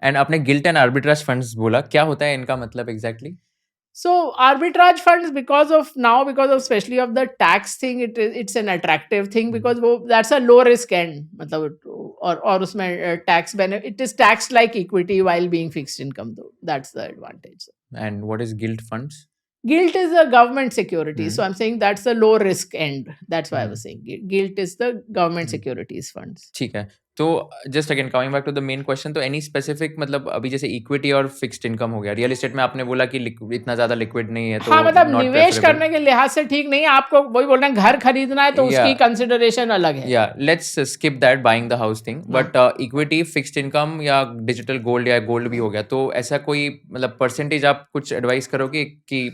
And आपने guilt and arbitrage funds बोला, क्या होता है इनका मतलब exactly? So arbitrage funds, because of especially of the tax thing, it's an attractive thing because that's a low risk end, मतलब और उसमें tax benefit, it is taxed like equity while being fixed income though. That's the advantage. And what is guilt funds? Gilt is a government security, so I'm saying that's the low risk end. That's why I was saying gilt is the government securities funds. ठीक है, तो just again coming back to the main question, तो any specific मतलब अभी जैसे equity और fixed income हो गया, रियल एस्टेट में आपने बोला कि इतना ज्यादा लिक्विड नहीं है, तो हाँ, मतलब not निवेश preferable. करने के लिहाज से ठीक नहीं है। आपको वही बोल रहे हैं, घर खरीदना है तो उसकी कंसिडरेशन अलग है। या let's skip that buying the house thing, but equity, fixed income या डिजिटल गोल्ड या गोल्ड भी हो गया, तो ऐसा कोई मतलब परसेंटेज आप कुछ एडवाइस करोगे कि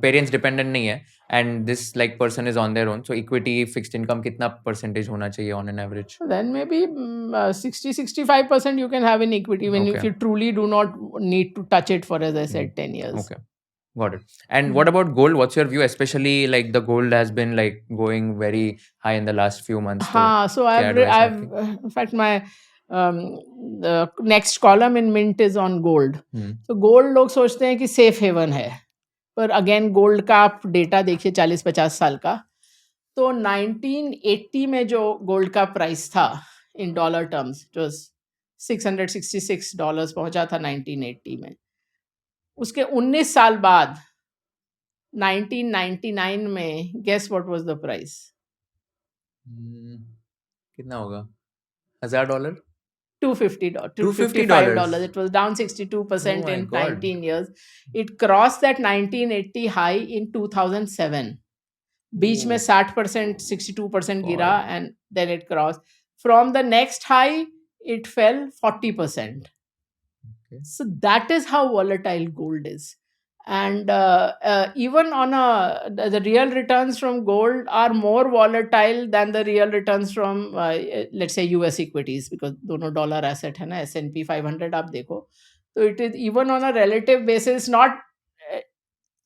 पेरेंट्स डिपेंडेंट नहीं है and this like person is on their own, so equity fixed income कितना परसेंटेज होना चाहिए on an average? Then maybe 60-65% you can have in equity when if Okay. you truly do not need to touch it for, as I said, 10 years. Okay, got it. And what about gold? What's your view? Especially like the gold has been like going very high in the last few months. हाँ, so क्या advice है आपकी? I've in fact my the next column in Mint is on gold. तो gold लोग सोचते हैं कि safe haven है, पर अगेन गोल्ड का आप डेटा देखिए 40-50 साल का, तो 1980 में जो गोल्ड का प्राइस था इन डॉलर टर्म्स, जो $666 पहुंचा था 1980 में, उसके 19 साल बाद 1999 में guess what was the price? कितना होगा? $1000? $250, $250? $255. It was down 62% Oh my in God. 19 years. It crossed that 1980 high in 2007. बीच में 60%, 62% गिरा, and then it crossed. From the next high, it fell 40%. Okay. So that is how volatile gold is. And even on the real returns from gold are more volatile than the real returns from let's say US equities, because दोनों dollar asset है ना, S&P 500 आप देखो, so it is even on a relative basis not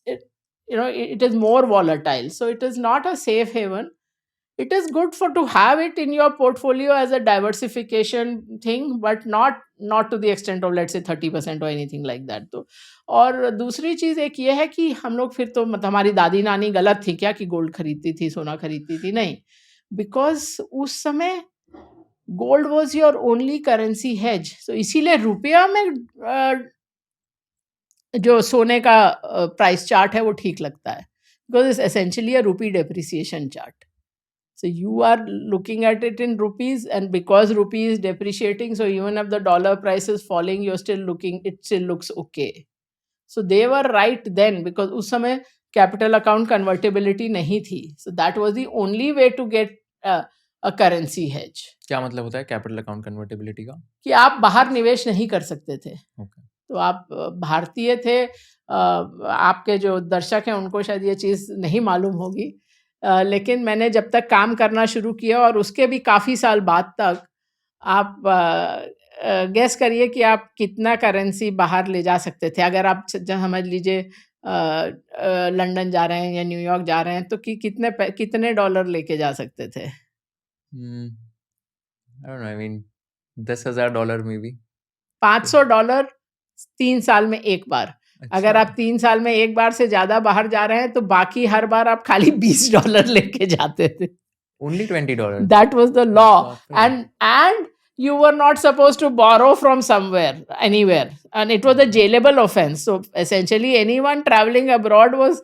it is more volatile, so it is not a safe haven. It is good to have it in your portfolio as a diversification thing, but not to the extent of let's say 30% or anything like that. तो और दूसरी चीज एक ये है कि हम लोग फिर तो हमारी दादी नानी गलत थी क्या कि गोल्ड खरीदती थी, सोना खरीदती थी? नहीं, बिकॉज उस समय gold was your only currency hedge, so इसीलिए रुपया में जो सोने का प्राइस चार्ट है वो ठीक लगता है, बिकॉज इट्स एसेंशियली अ रूपी depreciation chart. So you are looking at it in rupees, and because rupee is depreciating, so even if the dollar price is falling, it still looks okay. So they were right then, because उस समय capital account convertibility नहीं थी. So that was the only way to get a currency hedge. क्या मतलब होता है capital account convertibility का? कि आप बाहर निवेश नहीं कर सकते थे. Okay. तो आप भारतीय थे, आपके जो दर्शक हैं उनको शायद ये चीज़ नहीं मालूम होगी, लेकिन मैंने जब तक काम करना शुरू किया और उसके भी काफ़ी साल बाद तक, आप गेस करिए कि आप कितना करेंसी बाहर ले जा सकते थे. अगर आप समझ लीजिए लंदन जा रहे हैं या न्यूयॉर्क जा रहे हैं, तो कितने डॉलर लेके जा सकते थे? I don't know, I mean $10,000 में भी $500 3 साल में एक बार. अगर आप 3 साल में एक बार से ज्यादा बाहर जा रहे हैं तो बाकी हर बार आप खाली $20 लेके जाते थे. only $20? That was the law. And you were not supposed to borrow from anywhere, and it was a jailable offense. So essentially anyone traveling abroad was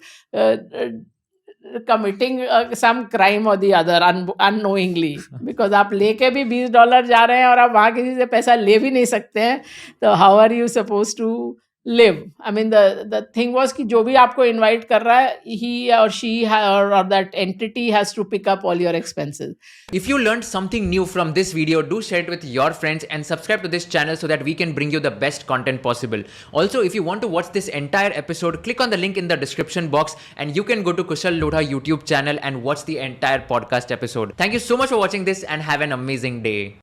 committing some crime or the other unknowingly, because आप लेके भी $20 जा रहे हैं और आप वहाँ किसी से पैसा ले भी नहीं सकते हैं, तो how are you supposed to live? I mean the thing was कि जो भी आपको invite कर रहा है, he or she or that entity has to pick up all your expenses. If you learned something new from this video, do share it with your friends and subscribe to this channel so that we can bring you the best content possible. Also, if you want to watch this entire episode, click on the link in the description box and you can go to Kushal Lodha YouTube channel and watch the entire podcast episode. Thank you so much for watching this and have an amazing day.